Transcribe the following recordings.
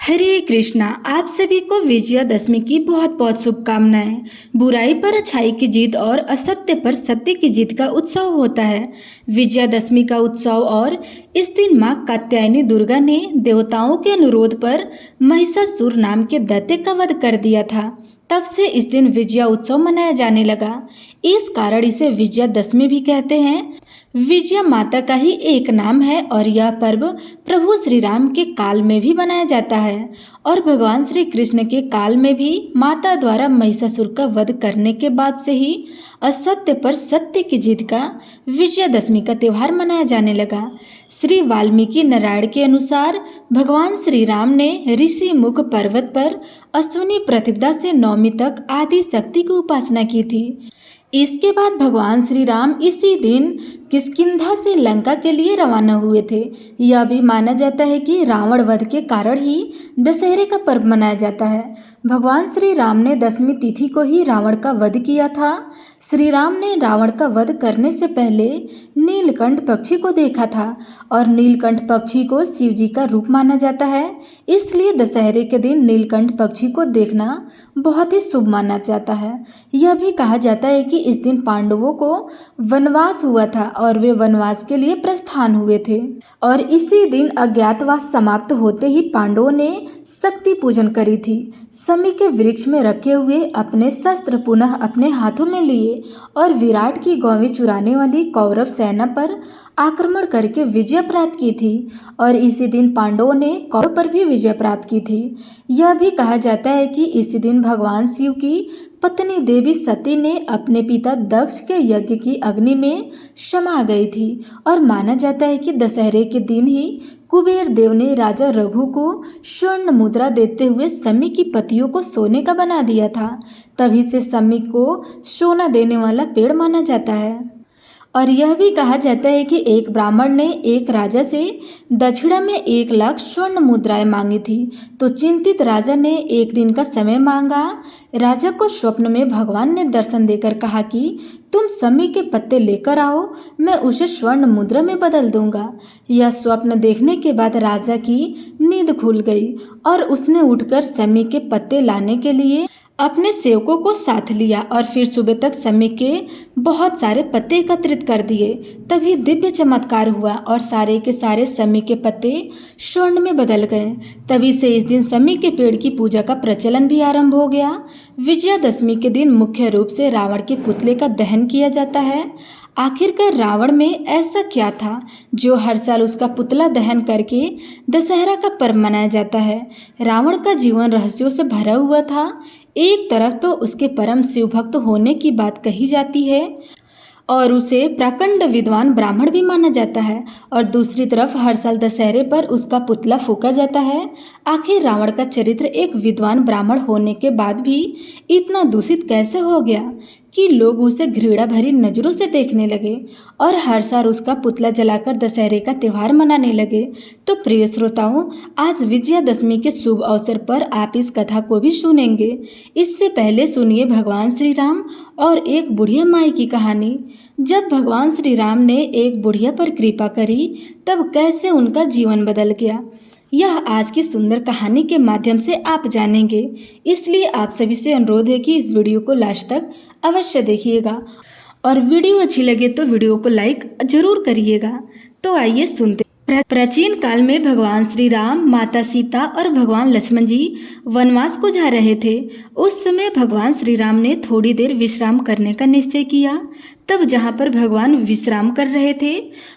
हरे कृष्णा। आप सभी को विजयादशमी की बहुत बहुत शुभकामनाएं। बुराई पर अच्छाई की जीत और असत्य पर सत्य की जीत का उत्सव होता है विजयादशमी का उत्सव। और इस दिन मां कात्यायनी दुर्गा ने देवताओं के अनुरोध पर महिषासुर नाम के दैत्य का वध कर दिया था। तब से इस दिन विजया उत्सव मनाया जाने लगा। इस कारण इसे विजयादशमी भी कहते हैं। विजया माता का ही एक नाम है और यह पर्व प्रभु श्री राम के काल में भी मनाया जाता है और भगवान श्री कृष्ण के काल में भी माता द्वारा महिषासुर का वध करने के बाद से ही असत्य पर सत्य की जीत का विजयादशमी का त्यौहार मनाया जाने लगा। श्री वाल्मीकि नारायण के अनुसार भगवान श्री राम ने ऋषि मुख पर्वत पर अश्विनी प्रतिपदा से नवमी तक आदि शक्ति की उपासना की थी। इसके बाद भगवान श्री राम इसी दिन किष्किंधा से लंका के लिए रवाना हुए थे। यह भी माना जाता है कि रावण वध के कारण ही दशहरे का पर्व मनाया जाता है। भगवान श्री राम ने दशमी तिथि को ही रावण का वध किया था। श्री राम ने रावण का वध करने से पहले नीलकंठ पक्षी को देखा था और नीलकंठ पक्षी को शिव जी का रूप माना जाता है। इसलिए दशहरे के दिन नीलकंठ पक्षी को देखना बहुत ही शुभ माना जाता है। यह भी कहा जाता है कि इस दिन पांडवों को वनवास हुआ था और वे वनवास के लिए प्रस्थान हुए थे और इसी दिन अज्ञातवास समाप्त होते ही पांडवों ने शक्ति पूजन करी थी। शमी के वृक्ष में रखे हुए अपने शस्त्र पुनः अपने हाथों में लिए और विराट की गौवें चुराने वाली कौरव सेना पर आक्रमण करके विजय प्राप्त की थी और इसी दिन पांडवों ने कौरव पर भी विजय प्राप्त की थी। यह भी कहा जाता है कि इसी दिन भगवान शिव की पत्नी देवी सती ने अपने पिता दक्ष के यज्ञ की अग्नि में समा गई थी और माना जाता है कि दशहरे के दिन ही कुबेर देव ने राजा रघु को स्वर्ण मुद्रा देते हुए शमी की पत्तियों को सोने का बना दिया था। तभी से शमी को सोना देने वाला पेड़ माना जाता है। और यह भी कहा जाता है कि एक ब्राह्मण ने एक राजा से दक्षिणा में 1,00,000 स्वर्ण मुद्राएं मांगी थी, तो चिंतित राजा ने एक दिन का समय मांगा। राजा को स्वप्न में भगवान ने दर्शन देकर कहा कि तुम शमी के पत्ते लेकर आओ, मैं उसे स्वर्ण मुद्रा में बदल दूंगा। यह स्वप्न देखने के बाद राजा की नींद खुल गई और उसने उठकर शमी के पत्ते लाने के लिए अपने सेवकों को साथ लिया और फिर सुबह तक शमी के बहुत सारे पत्ते एकत्रित कर दिए। तभी दिव्य चमत्कार हुआ और सारे के सारे शमी के पत्ते स्वर्ण में बदल गए। तभी से इस दिन शमी के पेड़ की पूजा का प्रचलन भी आरंभ हो गया। विजयादशमी के दिन मुख्य रूप से रावण के पुतले का दहन किया जाता है। आखिरकार रावण में ऐसा क्या था जो हर साल उसका पुतला दहन करके दशहरा का पर्व मनाया जाता है। रावण का जीवन रहस्यों से भरा हुआ था। एक तरफ तो उसके परम शिव भक्त होने की बात कही जाती है और उसे प्रकांड विद्वान ब्राह्मण भी माना जाता है और दूसरी तरफ हर साल दशहरे पर उसका पुतला फूंका जाता है। आखिर रावण का चरित्र एक विद्वान ब्राह्मण होने के बाद भी इतना दूषित कैसे हो गया कि लोग उसे घृणा भरी नज़रों से देखने लगे और हर साल उसका पुतला जलाकर दशहरे का त्यौहार मनाने लगे। तो प्रिय श्रोताओं, आज विजयादशमी के शुभ अवसर पर आप इस कथा को भी सुनेंगे। इससे पहले सुनिए भगवान श्री राम और एक बुढ़िया माई की कहानी। जब भगवान श्री राम ने एक बुढ़िया पर कृपा करी तब कैसे उनका जीवन बदल गया, यह आज की सुंदर कहानी के माध्यम से आप जानेंगे। इसलिए आप सभी से अनुरोध है कि इस वीडियो को लास्ट तक अवश्य देखिएगा और वीडियो अच्छी लगे तो वीडियो को लाइक जरूर करिएगा। तो आइए सुनते। प्राचीन काल में भगवान श्री राम, माता सीता और भगवान लक्ष्मण जी वनवास को जा रहे थे। उस समय भगवान श्री राम ने थोड़ी देर विश्राम करने का निश्चय किया। तब जहाँ पर भगवान विश्राम कर रहे थे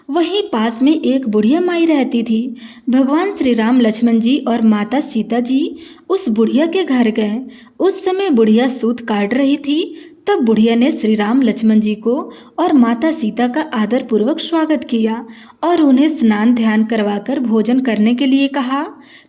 वहीं पास में एक बुढ़िया माई रहती थी। भगवान श्री राम, लक्ष्मण जी और माता सीता जी उस बुढ़िया के घर गए। उस समय बुढ़िया सूत काट रही थी। तब बुढ़िया ने श्री राम, लक्ष्मण जी को और माता सीता का आदर पूर्वक स्वागत किया और उन्हें स्नान ध्यान करवाकर भोजन करने के लिए कहा।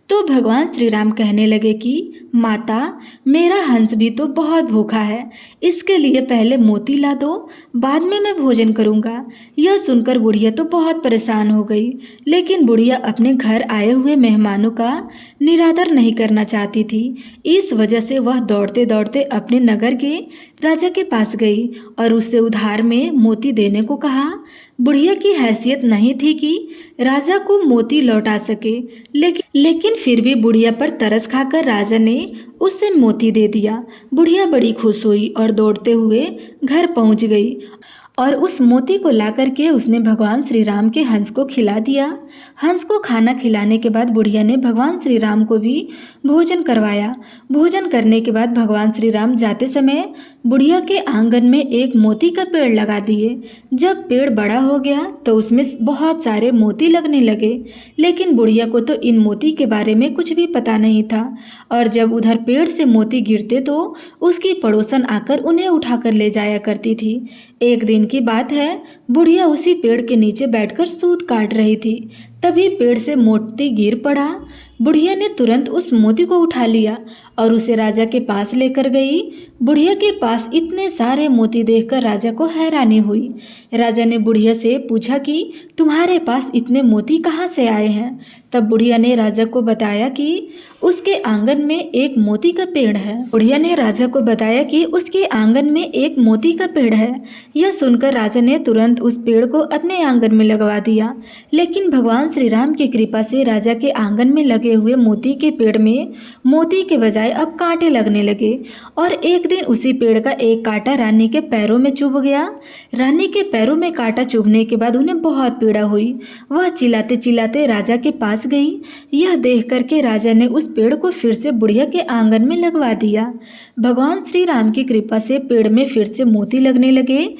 तो भगवान श्री राम कहने लगे कि माता, मेरा हंस भी तो बहुत भूखा है, इसके लिए पहले मोती ला दो, बाद में मैं भोजन करूँगा। यह सुनकर बुढ़िया तो बहुत परेशान हो गई, लेकिन बुढ़िया अपने घर आए हुए मेहमानों का निरादर नहीं करना चाहती थी। इस वजह से वह दौड़ते दौड़ते अपने नगर के राजा के पास गई और उससे उधार में मोती देने को कहा। बुढ़िया की हैसियत नहीं थी कि राजा को मोती लौटा सके, लेकिन फिर भी बुढ़िया पर तरस खाकर राजा ने उसे मोती दे दिया। बुढ़िया बड़ी खुश हुई और दौड़ते हुए घर पहुंच गई और उस मोती को ला करके उसने भगवान श्री राम के हंस को खिला दिया। हंस को खाना खिलाने के बाद बुढ़िया ने भगवान श्री राम को भी भोजन करवाया। भोजन करने के बाद भगवान श्री राम जाते समय बुढ़िया के आंगन में एक मोती का पेड़ लगा दिए। जब पेड़ बड़ा हो गया तो उसमें बहुत सारे मोती लगने लगे, लेकिन बुढ़िया को तो इन मोती के बारे में कुछ भी पता नहीं था। और जब उधर पेड़ से मोती गिरते तो उसकी पड़ोसन आकर उन्हें उठाकर ले जाया करती थी। एक दिन की बात है, बुढ़िया उसी पेड़ के नीचे बैठकर सूत काट रही थी। तभी पेड़ से मोती गिर पड़ा। बुढ़िया ने तुरंत उस मोती को उठा लिया और उसे राजा के पास लेकर गई। बुढ़िया के पास इतने सारे मोती देखकर राजा को हैरानी हुई। राजा ने बुढ़िया से पूछा कि तुम्हारे पास इतने मोती कहाँ से आए हैं? तब बुढ़िया ने राजा को बताया कि उसके आंगन में एक मोती का पेड़ है। बुढ़िया ने राजा को बताया कि उसके आंगन में एक मोती का पेड़ है। यह सुनकर राजा ने तुरंत उस पेड़ को अपने आंगन में लगवा दिया। लेकिन भगवान श्री राम की कृपा से राजा के आंगन में लगे हुए मोती के पेड़ में मोती के बजाय अब कांटे लगने लगे और एक दिन उसी पेड़ का एक कांटा रानी के पैरों में चुभ गया। रानी के पैरों में कांटा चुभने के बाद उन्हें बहुत पीड़ा हुई। वह चिल्लाते चिल्लाते राजा के पास गई। यह देख करके राजा ने उस पेड़ को फिर से बुढ़िया के आंगन में लगवा दिया। भगवान श्री राम की कृपा से पेड़ में फिर से मोती लगने लगे।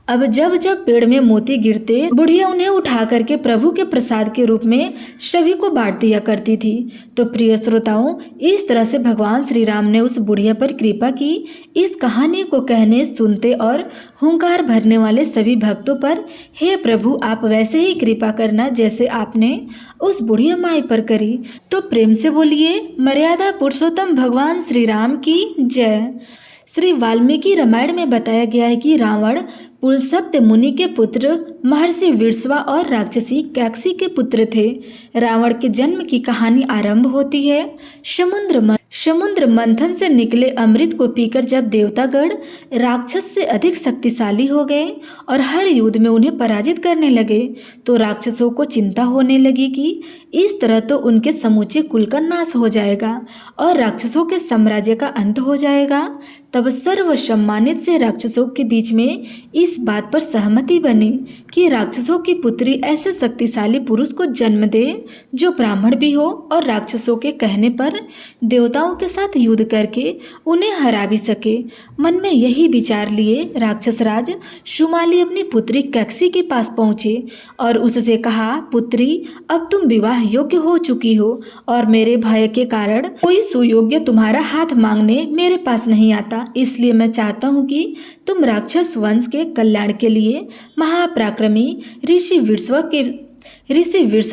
अब जब जब पेड़ में मोती गिरते बुढ़िया उन्हें उठा करके प्रभु के प्रसाद के रूप में सभी को बांट दिया करती थी। तो प्रिय श्रोताओं, इस तरह से भगवान श्री राम ने उस बुढ़िया पर कृपा की। इस कहानी को कहने, सुनते और हुंकार भरने वाले सभी भक्तों पर हे प्रभु आप वैसे ही कृपा करना जैसे आपने उस बुढ़िया माई पर करी। तो प्रेम से बोलिए मर्यादा पुरुषोत्तम भगवान श्री राम की जय। श्री वाल्मीकि रामायण में बताया गया है कि रावण पुलस्त्य मुनि के पुत्र महर्षि विश्वा और राक्षसी कैकसी के पुत्र थे। रावण के जन्म की कहानी आरंभ होती है। समुद्र मंथन से निकले अमृत को पीकर जब देवतागण राक्षस से अधिक शक्तिशाली हो गए और हर युद्ध में उन्हें पराजित करने लगे, तो राक्षसों को चिंता होने लगी कि इस तरह तो उनके समूचे कुल का नाश हो जाएगा और राक्षसों के साम्राज्य का अंत हो जाएगा। तब सर्वसम्मानित से राक्षसों के बीच में इस बात पर सहमति बनी कि राक्षसों की पुत्री ऐसे शक्तिशाली पुरुष को जन्म दे जो ब्राह्मण भी हो और राक्षसों के कहने पर देवताओं के साथ युद्ध करके उन्हें हरा भी सके। मन में यही विचार लिए राक्षस राज शुमाली अपनी पुत्री कैकसी के पास पहुँचे और उससे कहा, पुत्री अब तुम विवाह योग्य हो चुकी हो और मेरे भय के कारण कोई सुयोग्य तुम्हारा हाथ मांगने मेरे पास नहीं आता। इसलिए मैं चाहता हूँ कि तुम राक्षस वंश के कल्याण के लिए महापराक्रमी ऋषि विश्वा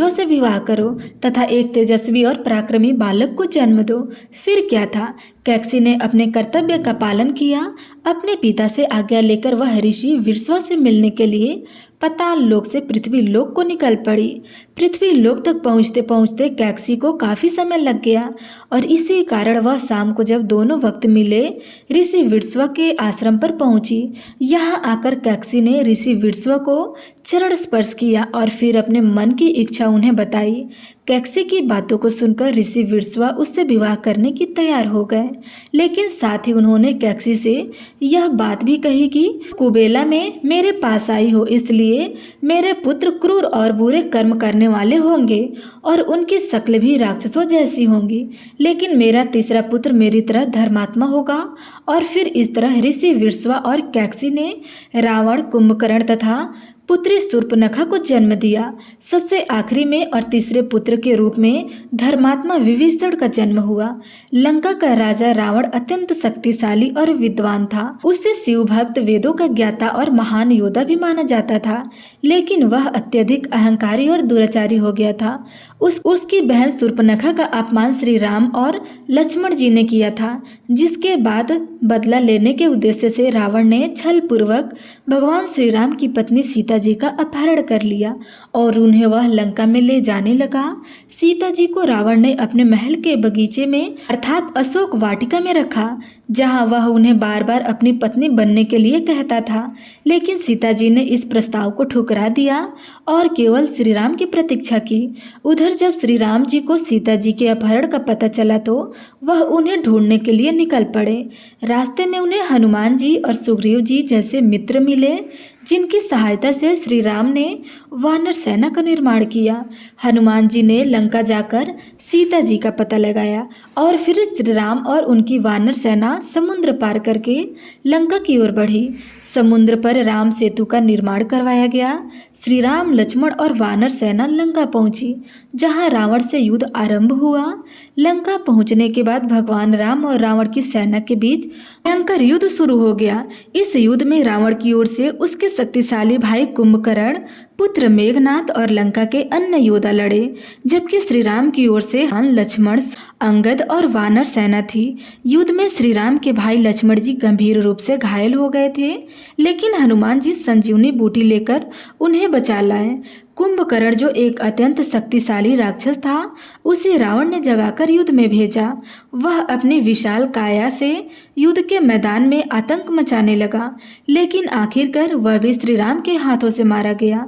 से विवाह करो तथा एक तेजस्वी और पराक्रमी बालक को जन्म दो। फिर क्या था, कैकसी ने अपने कर्तव्य का पालन किया। अपने पिता से आज्ञा लेकर वह ऋषि विश्वा से मिलने के लिए पाताल लोक से पृथ्वी लोक को निकल पड़ी। पृथ्वी लोक तक पहुँचते पहुँचते कैकसी को काफ़ी समय लग गया और इसी कारण वह शाम को जब दोनों वक्त मिले ऋषि विश्वा के आश्रम पर पहुँची। यहाँ आकर कैकसी ने ऋषि विश्वा को चरण स्पर्श किया और फिर अपने मन की इच्छा उन्हें बताई। कैकसी की बातों को सुनकर ऋषि विश्वा उससे विवाह करने की तैयार हो गए, लेकिन साथ ही उन्होंने कैकसी से यह बात भी कही कि कुबेला में मेरे पास आई हो, इसलिए मेरे पुत्र क्रूर और बुरे कर्म करने वाले होंगे और उनकी शक्ल भी राक्षसों जैसी होंगी, लेकिन मेरा तीसरा पुत्र मेरी तरह धर्मात्मा होगा। और फिर इस तरह ऋषि विश्वा और कैकसी ने रावण, कुंभकर्ण तथा पुत्री शूर्पणखा को जन्म दिया। सबसे आखिरी में और तीसरे पुत्र के रूप में धर्मात्मा विभीषण का जन्म हुआ। लंका का राजा रावण अत्यंत शक्तिशाली और विद्वान था। उसे शिव भक्त, वेदों का ज्ञाता और महान योद्धा भी माना जाता था, लेकिन वह अत्यधिक अहंकारी और दुराचारी हो गया था। उसकी बहन शूर्पणखा का अपमान श्री राम और लक्ष्मण जी ने किया था, जिसके बाद बदला लेने के उद्देश्य से रावण ने छल पूर्वक भगवान श्री राम की पत्नी सीता जी का अपहरण कर लिया और उन्हें वह लंका में ले जाने लगा। सीता जी को रावण ने अपने महल के बगीचे में अर्थात अशोक वाटिका में रखा, जहां वह उन्हें बार बार अपनी पत्नी बनने के लिए कहता था, लेकिन सीता जी ने इस प्रस्ताव को ठुकरा दिया और केवल श्री राम की प्रतीक्षा की। उधर जब श्री राम जी को सीता जी के अपहरण का पता चला तो वह उन्हें ढूंढने के लिए निकल पड़े। रास्ते में उन्हें हनुमान जी और सुग्रीव जी जैसे मित्र मिले, जिनकी सहायता से श्री राम ने वानर सेना का निर्माण किया। हनुमान जी ने लंका जाकर सीता जी का पता लगाया और फिर श्री राम और उनकी वानर सेना समुद्र पार करके लंका की ओर बढ़ी। समुद्र पर राम सेतु का निर्माण करवाया गया। श्री राम, लक्ष्मण और वानर सेना लंका पहुंची, जहां रावण से युद्ध आरंभ हुआ। लंका पहुंचने के बाद भगवान राम और रावण की सेना के बीच भयंकर युद्ध शुरू हो गया। इस युद्ध में रावण की ओर से उसके शक्तिशाली भाई कुंभकर्ण, पुत्र मेघनाथ और लंका के अन्य योद्धा लड़े, जबकि श्री राम की ओर से लक्ष्मण, अंगद और वानर सेना थी। युद्ध में श्री राम के भाई लक्ष्मण जी गंभीर रूप से घायल हो गए थे, लेकिन हनुमान जी संजीवनी बूटी लेकर उन्हें बचा लाए। कुंभकर्ण, जो एक अत्यंत शक्तिशाली राक्षस था, उसे रावण ने जगाकर युद्ध में भेजा। वह अपनी विशाल काया से युद्ध के मैदान में आतंक मचाने लगा, लेकिन आखिरकार वह भी श्री राम के हाथों से मारा गया।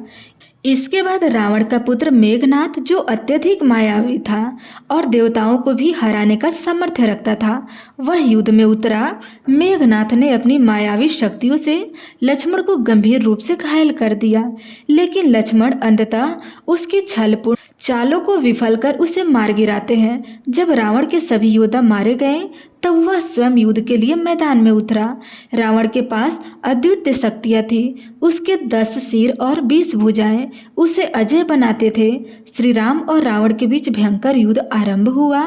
इसके बाद रावण का पुत्र मेघनाथ, जो अत्यधिक मायावी था और देवताओं को भी हराने का सामर्थ्य रखता था, वह युद्ध में उतरा। मेघनाथ ने अपनी मायावी शक्तियों से लक्ष्मण को गंभीर रूप से घायल कर दिया, लेकिन लक्ष्मण अंततः उसकी छलपूर्ण चालों को विफल कर उसे मार गिराते हैं। जब रावण के सभी योद्धा मारे गए तब वह स्वयं युद्ध के लिए मैदान में उतरा। रावण के पास अद्वितीय शक्तियाँ थी। उसके 10 सिर और 20 भुजाएं उसे अजय बनाते थे। श्री राम और रावण के बीच भयंकर युद्ध आरंभ हुआ।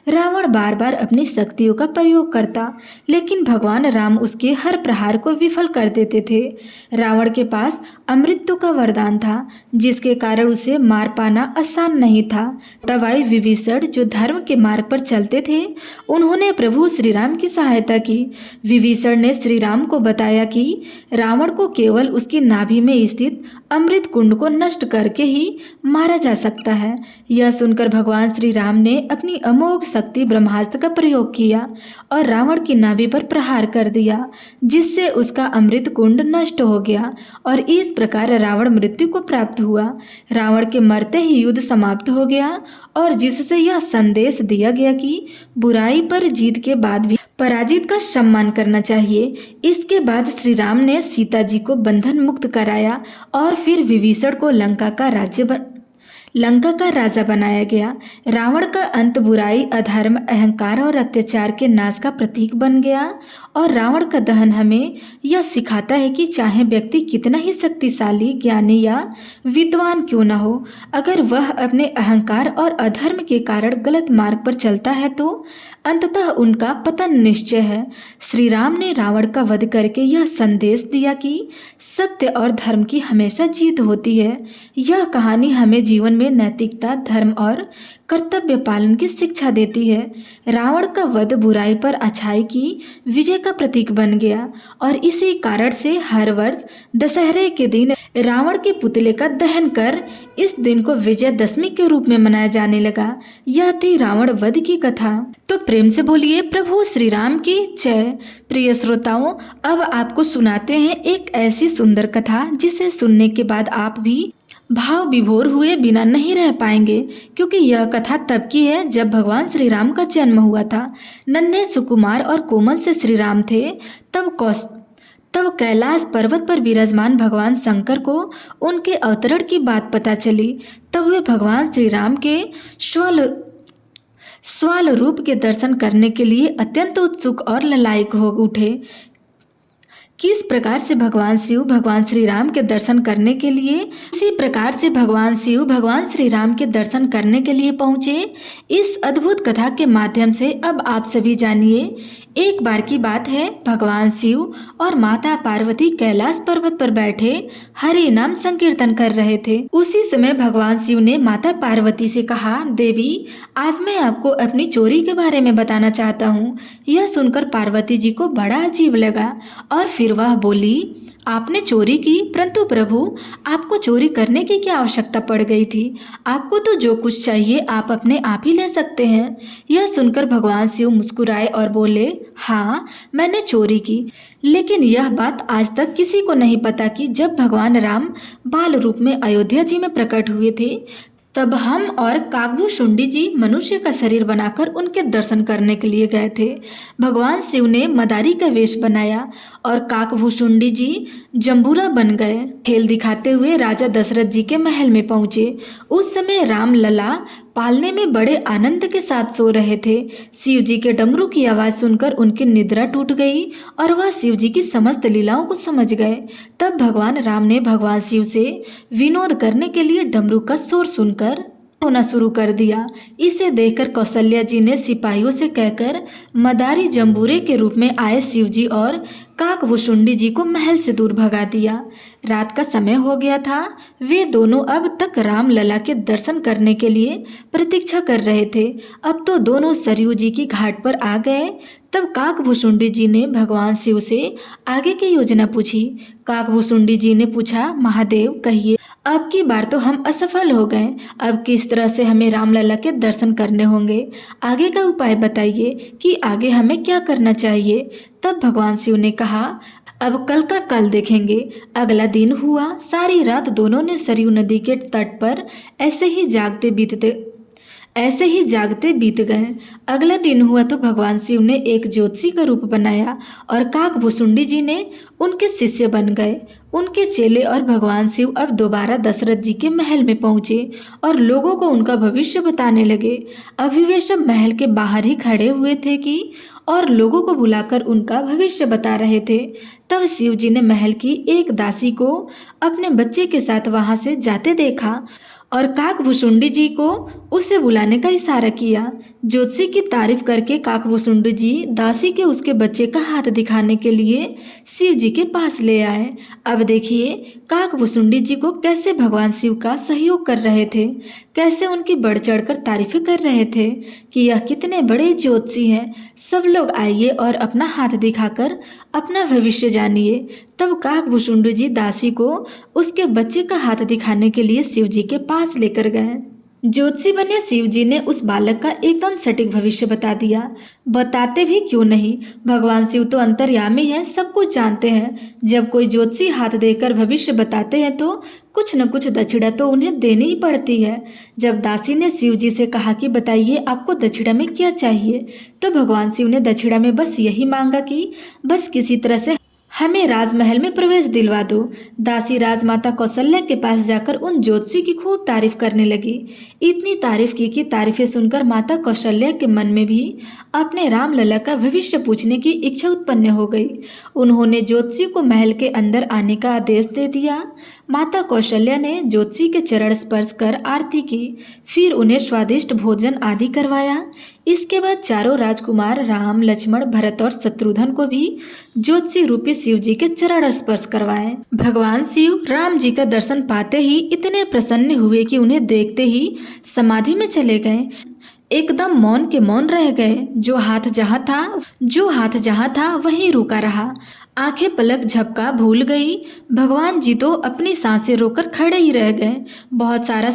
रावण बार बार अपनी शक्तियों का प्रयोग करता, लेकिन भगवान राम उसके हर प्रहार को विफल कर देते थे। रावण के पास अमृतत्व का वरदान था, जिसके कारण उसे मार पाना आसान नहीं था। तवाई विभीषण, जो धर्म के मार्ग पर चलते थे, उन्होंने प्रभु श्री राम की सहायता की। विभीषण ने श्री राम को बताया कि रावण को केवल उसकी नाभि में स्थित अमृत कुंड को नष्ट करके ही मारा जा सकता है। यह सुनकर भगवान श्री राम ने अपनी अमोघ शक्ति ब्रह्मास्त्र का प्रयोग किया और रावण की नाभि पर प्रहार कर दिया, जिससे उसका अमृत कुंड नष्ट हो गया और इस प्रकार रावण मृत्यु को प्राप्त हुआ। रावण के मरते ही युद्ध समाप्त हो गया और जिससे यह संदेश दिया गया कि बुराई पर जीत के बाद भी पराजित का सम्मान करना चाहिए। इसके बाद श्री राम ने सीता जी को बंधन मुक्त कराया और फिर विभीषण को लंका का राजा बनाया गया। रावण का अंत बुराई, अधर्म, अहंकार और अत्याचार के नाश का प्रतीक बन गया और रावण का दहन हमें यह सिखाता है कि चाहे व्यक्ति कितना ही शक्तिशाली, ज्ञानी या विद्वान क्यों न हो, अगर वह अपने अहंकार और अधर्म के कारण गलत मार्ग पर चलता है तो अंततः उनका पतन निश्चय है। श्री राम ने रावण का वध करके यह संदेश दिया कि सत्य और धर्म की हमेशा जीत होती है। यह कहानी हमें जीवन में नैतिकता, धर्म और कर्तव्य पालन की शिक्षा देती है। रावण का वध बुराई पर अच्छाई की विजय का प्रतीक बन गया और इसी कारण से हर वर्ष दशहरे के दिन रावण के पुतले का दहन कर इस दिन को विजयदशमी के रूप में मनाया जाने लगा। यह थी रावण वध की कथा। तो प्रेम से बोलिए प्रभु श्री राम की जय। प्रिय श्रोताओं, अब आपको सुनाते हैं एक ऐसी सुंदर कथा जिसे सुनने के बाद आप भी भाव विभोर हुए बिना नहीं रह पाएंगे, क्योंकि यह कथा तब की है जब भगवान श्री राम का जन्म हुआ था। नन्हे सुकुमार और कोमल से श्री राम थे। तब कैलाश पर्वत पर विराजमान भगवान शंकर को उनके अवतरण की बात पता चली। तब वे भगवान श्री राम के स्वाल रूप के दर्शन करने के लिए अत्यंत उत्सुक और ललायक हो उठे। किस प्रकार से भगवान शिव भगवान श्री राम के दर्शन करने के लिए इसी प्रकार से भगवान शिव भगवान श्री राम के दर्शन करने के लिए पहुँचे। इस अद्भुत कथा के माध्यम से अब आप सभी जानिए। एक बार की बात है, भगवान शिव और माता पार्वती कैलाश पर्वत पर बैठे हरि नाम संकीर्तन कर रहे थे। उसी समय भगवान शिव ने माता पार्वती से कहा, देवी आज मैं आपको अपनी चोरी के बारे में बताना चाहता हूँ। यह सुनकर पार्वती जी को बड़ा अजीब लगा और फिर वह बोली, आपने चोरी की, परंतु प्रभु आपको चोरी करने की क्या आवश्यकता पड़ गई थी? आपको तो जो कुछ चाहिए आप अपने आप ही ले सकते हैं। यह सुनकर भगवान शिव मुस्कुराए और बोले, हाँ मैंने चोरी की, लेकिन यह बात आज तक किसी को नहीं पता कि जब भगवान राम बाल रूप में अयोध्या जी में प्रकट हुए थे तब हम और काकभूषुंडी जी मनुष्य का शरीर बनाकर उनके दर्शन करने के लिए गए थे। भगवान शिव ने मदारी का वेश बनाया और काकभूषुंडी जी जंबूरा बन गए। खेल दिखाते हुए राजा दशरथ जी के महल में पहुंचे। उस समय राम लला पालने में बड़े आनंद के साथ सो रहे थे। शिव जी के डमरू की आवाज़ सुनकर उनकी निद्रा टूट गई और वह शिव जी की समस्त लीलाओं को समझ गए। तब भगवान राम ने भगवान शिव से विनोद करने के लिए डमरू का शोर सुनकर रोना शुरू कर दिया। इसे देखकर कौशल्या जी ने सिपाहियों से कहकर मदारी जंबूरे के रूप में आए शिव जी और काकभूषुंडी जी को महल से दूर भगा दिया। रात का समय हो गया था। वे दोनों अब तक राम लला के दर्शन करने के लिए प्रतीक्षा कर रहे थे। अब तो दोनों सरयू जी की घाट पर आ गए। तब काकभूषुंडी जी ने भगवान शिव से आगे की योजना पूछी। काकभूषुंडी जी ने पूछा, महादेव कहिए, अब की बार तो हम असफल हो गए, अब किस तरह से हमें रामलला के दर्शन करने होंगे? आगे का उपाय बताइए कि आगे हमें क्या करना चाहिए। तब भगवान शिव ने कहा, अब कल का कल देखेंगे। अगला दिन हुआ। सारी रात दोनों ने सरयू नदी के तट पर ऐसे ही जागते बीत गए। अगला दिन हुआ तो भगवान शिव ने एक ज्योतिषी का रूप बनाया और काकभूषुंडी जी ने उनके शिष्य बन गए। उनके चेले और भगवान शिव अब दोबारा दशरथ जी के महल में पहुंचे और लोगों को उनका भविष्य बताने लगे। अभी वे सब महल के बाहर ही खड़े हुए थे कि और लोगों को बुलाकर उनका भविष्य बता रहे थे। तब शिव जी ने महल की एक दासी को अपने बच्चे के साथ वहां से जाते देखा और काकभूषुंडी जी को उसे बुलाने का इशारा किया। ज्योतिषी की तारीफ करके काकभूषुंडी जी दासी के उसके बच्चे का हाथ दिखाने के लिए शिव जी के पास ले आए। अब देखिए काकभूषुंडी जी को कैसे भगवान शिव का सहयोग कर रहे थे, कैसे उनकी बढ़ चढ़कर तारीफें कर रहे थे कि यह कितने बड़े ज्योतिषी हैं। सब लोग आइए और अपना हाथ दिखाकर अपना भविष्य जानिए। तब काकभूषुंडी जी दासी को उसके बच्चे का हाथ दिखाने के लिए शिव जी के पास लेकर गए। ज्योतिषी बने शिव जी ने उस बालक का एकदम सटीक भविष्य बता दिया। बताते भी क्यों नहीं, भगवान शिव तो अंतर्यामी है, सब कुछ जानते हैं। जब कोई ज्योतिषी हाथ देकर भविष्य बताते हैं तो कुछ न कुछ दक्षिणा तो उन्हें देनी ही पड़ती है। जब दासी ने शिव जी से कहा कि बताइए आपको दक्षिणा में क्या चाहिए, तो भगवान शिव ने दक्षिणा में बस यही मांगा कि बस किसी तरह से हमें राजमहल में प्रवेश दिलवा दो। दासी राजमाता कौशल्या के पास जाकर उन ज्योतिषी की खूब तारीफ करने लगी। इतनी तारीफ की कि तारीफें सुनकर माता कौशल्या के मन में भी अपने रामलला का भविष्य पूछने की इच्छा उत्पन्न हो गई। उन्होंने ज्योतिषी को महल के अंदर आने का आदेश दे दिया। माता कौशल्या ने ज्योतिषी के चरण स्पर्श कर आरती की, फिर उन्हें स्वादिष्ट भोजन आदि करवाया। इसके बाद चारों राजकुमार राम, लक्ष्मण, भरत और शत्रुघ्न को भी ज्योतिषी रूपी शिव जी के चरण स्पर्श करवाए। भगवान शिव राम जी का दर्शन पाते ही इतने प्रसन्न हुए कि उन्हें देखते ही समाधि में चले गए। एकदम मौन के मौन रह गए। जो हाथ जहाँ था वहीं रुका रहा। आंखें पलक झपका भूल गई। भगवान जी तो अपनी सांसें रोकर खड़े ही रह गए। बहुत सारा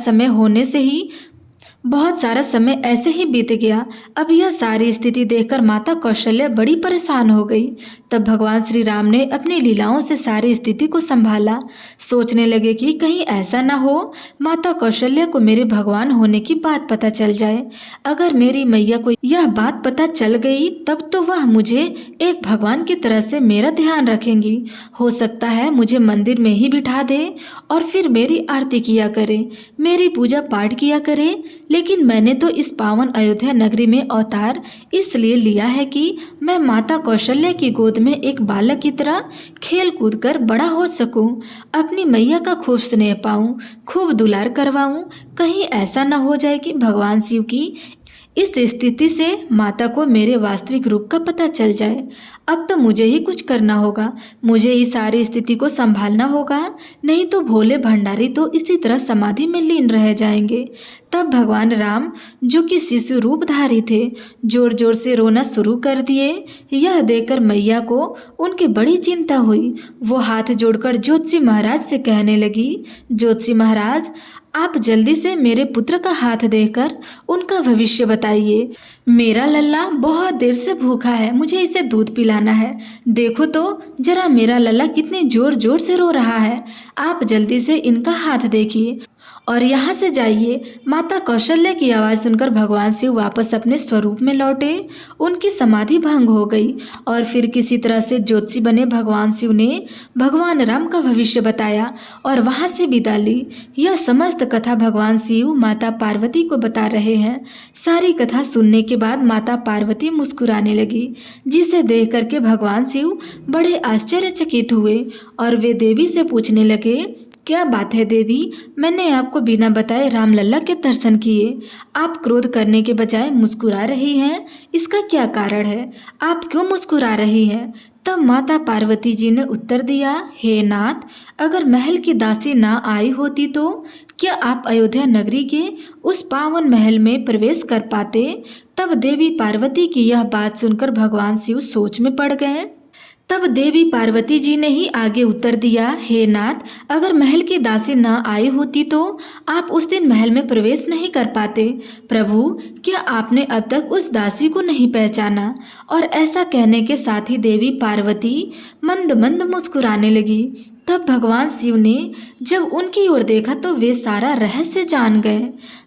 समय ऐसे ही बीत गया। अब यह सारी स्थिति देखकर माता कौशल्या बड़ी परेशान हो गई। तब भगवान श्री राम ने अपनी लीलाओं से सारी स्थिति को संभाला। सोचने लगे कि कहीं ऐसा ना हो माता कौशल्या को मेरे भगवान होने की बात पता चल जाए। अगर मेरी मैया को यह बात पता चल गई तब तो वह मुझे एक भगवान की तरह से मेरा ध्यान रखेंगी। हो सकता है मुझे मंदिर में ही बिठा दे और फिर मेरी आरती किया करे, मेरी पूजा पाठ किया करे। लेकिन मैंने तो इस पावन अयोध्या नगरी में अवतार इसलिए लिया है कि मैं माता कौशल्या की गोद में एक बालक की तरह खेल कूद कर बड़ा हो सकूं, अपनी मैया का खूब स्नेह पाऊं, खूब दुलार करवाऊं। कहीं ऐसा न हो जाए कि भगवान शिव की इस स्थिति से माता को मेरे वास्तविक रूप का पता चल जाए। अब तो मुझे ही कुछ करना होगा, मुझे ही सारी स्थिति को संभालना होगा, नहीं तो भोले भंडारी तो इसी तरह समाधि में लीन रह जाएंगे। तब भगवान राम, जो कि शिशु रूपधारी थे, जोर जोर से रोना शुरू कर दिए। यह देखकर मैया को उनकी बड़ी चिंता हुई। वो हाथ जोड़कर ज्योतिषी महाराज से कहने लगी, ज्योतिषी महाराज, आप जल्दी से मेरे पुत्र का हाथ देकर उनका भविष्य बताइए। मेरा लल्ला बहुत देर से भूखा है, मुझे इसे दूध पिलाना है। देखो तो जरा मेरा लल्ला कितने जोर जोर से रो रहा है। आप जल्दी से इनका हाथ देखिए और यहाँ से जाइए। माता कौशल्या की आवाज़ सुनकर भगवान शिव वापस अपने स्वरूप में लौटे। उनकी समाधि भंग हो गई और फिर किसी तरह से ज्योतिषी बने भगवान शिव ने भगवान राम का भविष्य बताया और वहाँ से विदा ली। यह समस्त कथा भगवान शिव माता पार्वती को बता रहे हैं। सारी कथा सुनने के बाद माता पार्वती मुस्कुराने लगी, जिसे देख करके भगवान शिव बड़े आश्चर्यचकित हुए और वे देवी से पूछने लगे, क्या बात है देवी, मैंने आपको बिना बताए रामलला के दर्शन किए, आप क्रोध करने के बजाय मुस्कुरा रही हैं, इसका क्या कारण है? आप क्यों मुस्कुरा रही हैं? तब माता पार्वती जी ने उत्तर दिया, हे नाथ, अगर महल की दासी ना आई होती तो क्या आप अयोध्या नगरी के उस पावन महल में प्रवेश कर पाते? तब देवी पार्वती की यह बात सुनकर भगवान शिव सोच में पड़ गए। तब देवी पार्वती जी ने ही आगे उत्तर दिया, हे नाथ, अगर महल की दासी न आई होती तो आप उस दिन महल में प्रवेश नहीं कर पाते। प्रभु, क्या आपने अब तक उस दासी को नहीं पहचाना? और ऐसा कहने के साथ ही देवी पार्वती मंद मंद मुस्कुराने लगी। तब भगवान शिव ने जब उनकी ओर देखा तो वे सारा रहस्य जान गए।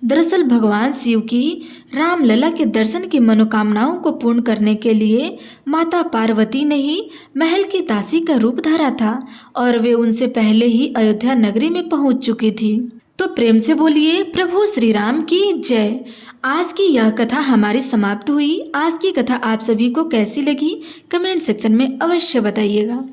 दरअसल भगवान शिव की रामलला के दर्शन की मनोकामनाओं को पूर्ण करने के लिए माता पार्वती ने ही महल की दासी का रूप धरा था और वे उनसे पहले ही अयोध्या नगरी में पहुंच चुकी थी। तो प्रेम से बोलिए प्रभु श्री राम की जय। आज की यह कथा हमारी समाप्त हुई। आज की कथा आप सभी को कैसी लगी कमेंट सेक्शन में अवश्य बताइएगा।